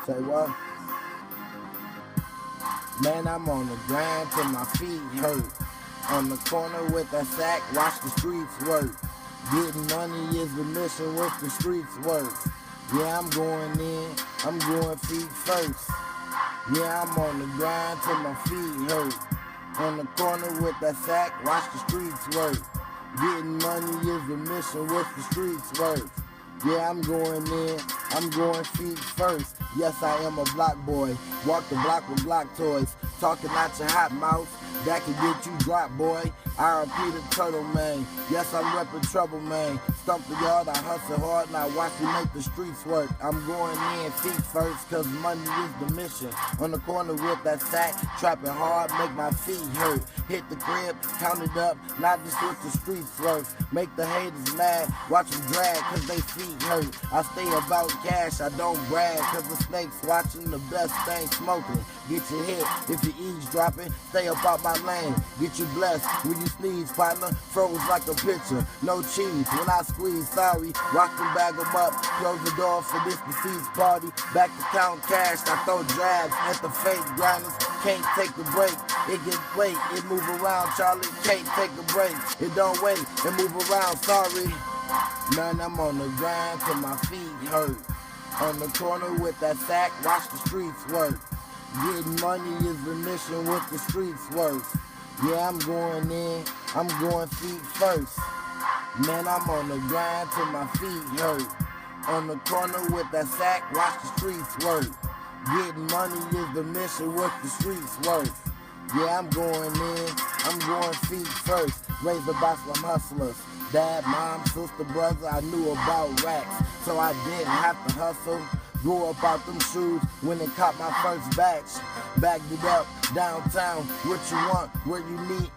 Say what? Man, I'm on the grind till my feet hurt. On the corner with that sack, watch the streets work. Getting money is the mission, with the streets work. Yeah, I'm going in, I'm going feet first. Yeah, I'm on the grind till my feet hurt. On the corner with that sack, watch the streets work. Getting money is the mission, with the streets work. Yeah, I'm going in, I'm going feet first. Yes, I am a block boy. Walk the block with block toys. Talking out your hot mouth, that can get you dropped, boy. R.I.P. the Turtle, man. Yes, I'm reppin' trouble, man. Stump the yard, I hustle hard, and I watch me make the streets work. I'm going in feet first, cause money is the mission. On the corner with that sack, trapping hard, make my feet hurt. Hit the crib, count it up, not just with the streets work. Make the haters mad, watch them drag, cause they feet hurt. I stay about cash, I don't brag, cause the snakes watching the best thing smoking. Get your hit, if you eavesdropping, stay up out my lane. Get you blessed, when you sneeze, partner, froze like a pitcher. No cheese, when I squeeze, sorry. Rock them, bag them up, close the door for this deceased party. Back to count cash, I throw drabs at the fake grinders. Can't take the break, it get late, it move around, Charlie. Can't take a break, it don't wait, it move around, sorry. Man, I'm on the grind till my feet hurt. On the corner with that sack, watch the streets work. Getting money is the mission, with the streets work. Yeah, I'm going in, I'm going feet first. Man, I'm on the grind till my feet hurt. On the corner with that sack, watch the streets work. Getting money is the mission, with the streets work. Yeah, I'm going in, I'm going feet first. Raised by some hustlers. Dad, mom, sister, brother, I knew about racks, so I didn't have to hustle. Grew up out them shoes when they caught my first batch. Bagged it up, downtown, what you want, where you need,